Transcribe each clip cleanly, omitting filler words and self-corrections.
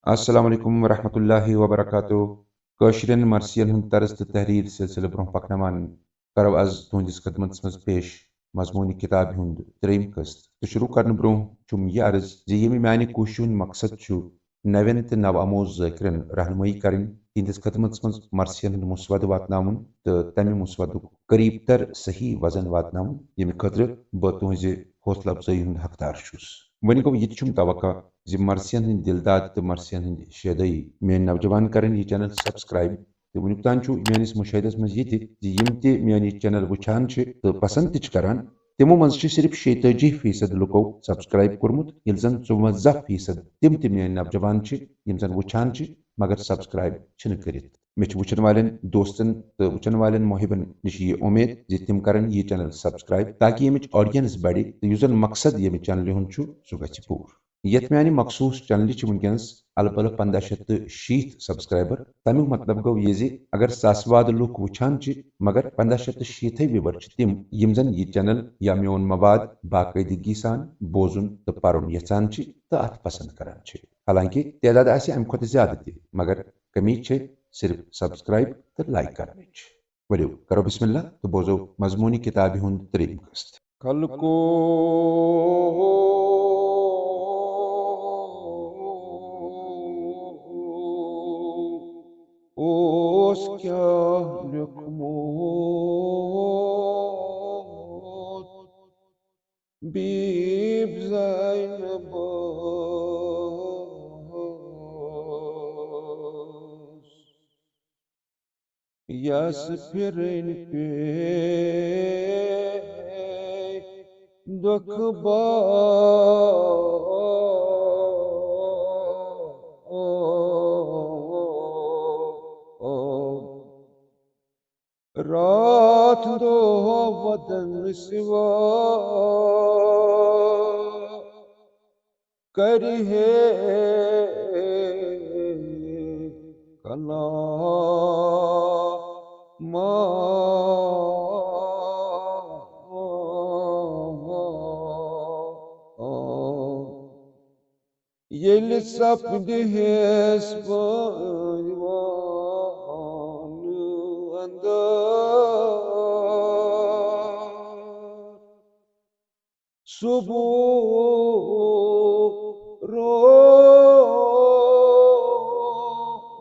अस्सलाम वालेकुम वरहमतुल्लाहि वबरकातुहू कशिरन मर्सियन हुंद तर्ज तो तहरीर सिलसिले ब्रोह पकनमान करो आज तुहंदिस खदमत मज पेश मजमूनी किताब हुंद त्रेम कस्त तो शुरू करने ब्रोह चुम यह अर्ज जे यमि माने कोशिश मकसद छु नवन तो नव आमोज जाकिरन रहनुमाई करें तिंदिस खदमत मज मर्सियन हुंद मुसवद वातनामुन तो तमि मुसवद करीब तर सही वजन वातनामुन यमि खतर ब तुहंजे हौसला अफजाई हुंद हकदार छुस वनी गो यह छुम तवक्का जे मर्सियन हंद दिलदाद तो मर्सियन हंद शेदई मेन नौजवान करें यह चैनल सब्सक्राइब तो वनुक तान मेनिस मुशाहिदस मज यह यम ते मेन चैनल वुचान तो पसंद करान तिमो मज सिर्फ 47% लुको सब्सक्राइब कोर्मुत ये जन 54% तिम ते मेन नौजवान यम जन वुचान मगर सब्सक्राइब करित मे वुचन वाले दोस्तन तो वुचन वाले मोहिबन निश ये उम्मीद जे तिम करन यह चैनल सब्सक्राइब ताकि यमिच ऑडियंस बढ़े तो युस जन मकसद यमि चैनल हुंद सह गछि पूर यथ मानी मखसूस चैनल वनकस अलबल 1560 सब्सक्राइबर तमुक मतलब गो ये अगर सासवाद लुक वुचान मगर 1560 विवर तिम यम जन यह चैनल या मोन मवाद बाकायदगी सान बोजुन तो पर्न यचान तो अत पसंद करान हालांकि तादाद अम खुद ज्यादा मगर कमी सिर्फ सब्सक्राइब तो लाइक करने वलो करो बिस्मिल्लाह तो बोजो मजमूनी किताब हुंद त्रेम कस्त कल को ओस क्या लिखमोत बीब ज़ैनबोस यस फिरन पे दुखबा रात दो वदन सिवा कर है कला येल सपद हेस बजवान अंदर सुबह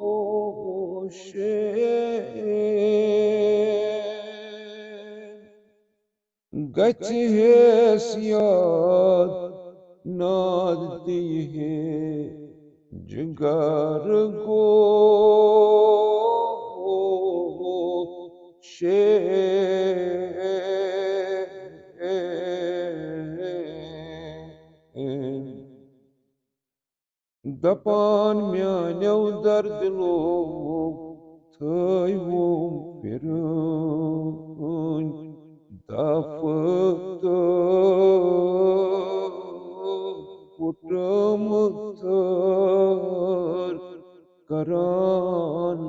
रोशे गच हैसियत नादती है जिगर गो शे दपान म्यान्यो दर्द लोग थो फिर दफत कुटुम करान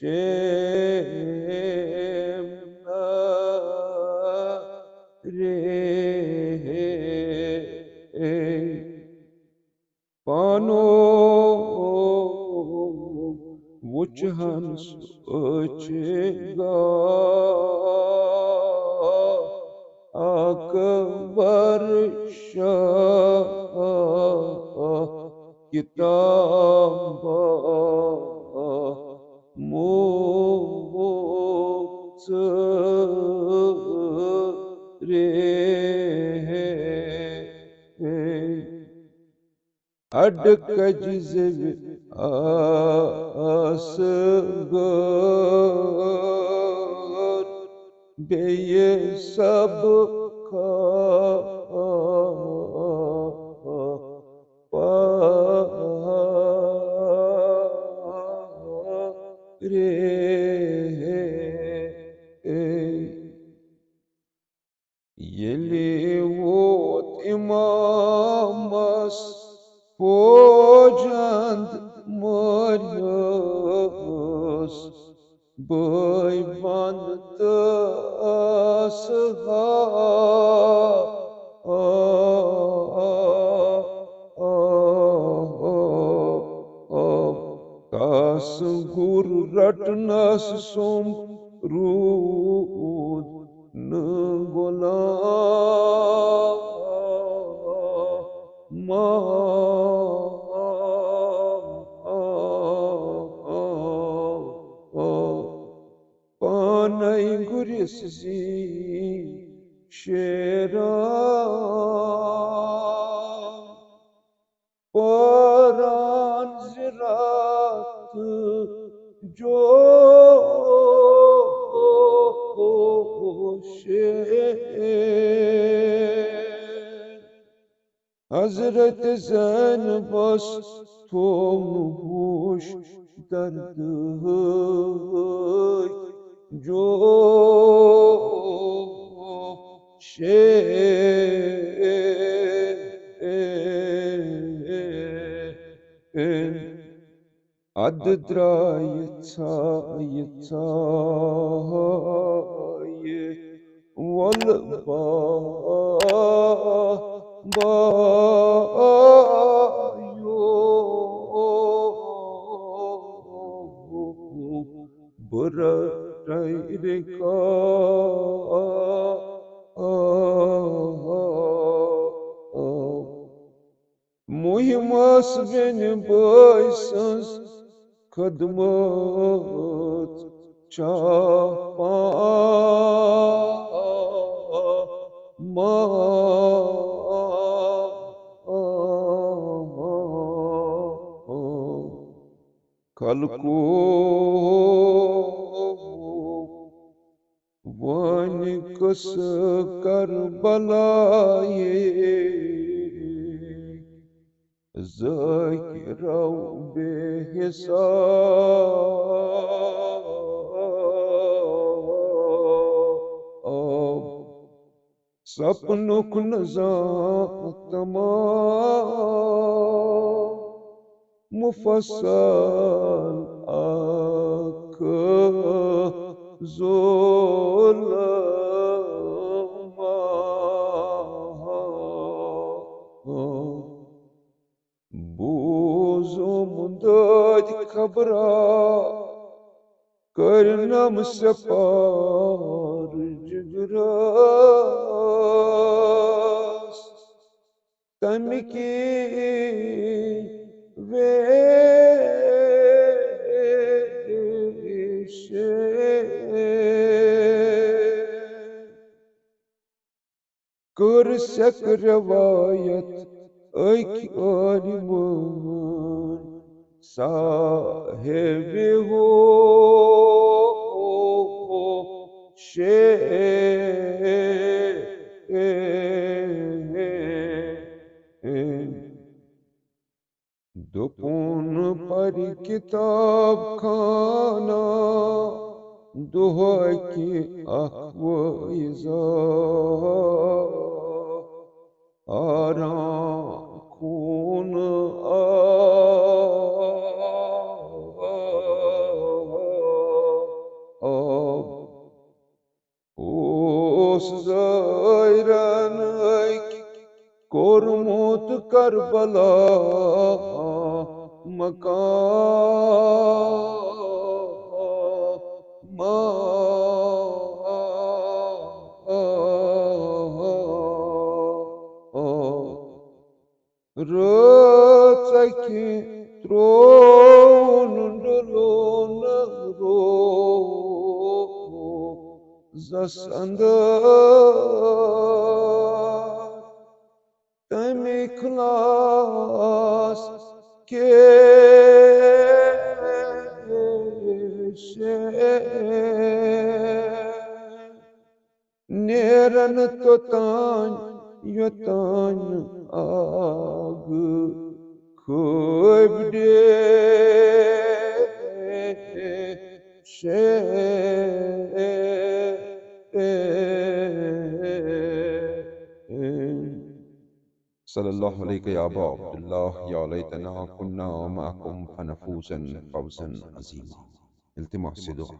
चेम रे पानो वुचहन सोचेगा अकबर शाह किताब मोक्ष रे अडकज असगर बेये सब रे येले वोत इमामस Pojand Marius Boy Bantas रटनस सोम रूद न गोला पानै गुरिस शेरा परान जिरात जो हजरत जैन बस थोम होश दर्द जो अद्राय वल बुरका मुहिमस बेन बैसंस खदमत चापा कल को वन कस कर बलाये ज़ाकिरौ बेहिसाब सपनुक नज़ार तमाम मुफस्सल आँख ज़ुल्मा बूज़ुम दद खबरा करनम सपार जिगरास तमकी कर सक रवायत आलिमान साहेब हो दुपुन पर किताब खाना दुहा की अख्वाइज़ा आराम खून ओस ज़ायरन कोरमोत करबला मकाम रचके त्रोन डलोन रो जसंदर तमे खलास के नेरन तो तान योतान आग खूब दे सल्लल्लाहु अलैहि या अबा अब्दुल्लाह या लैतना कुन्ना मअकुम फनफूज़न फौज़न अज़ीमा। इल्तिमास से दुआ।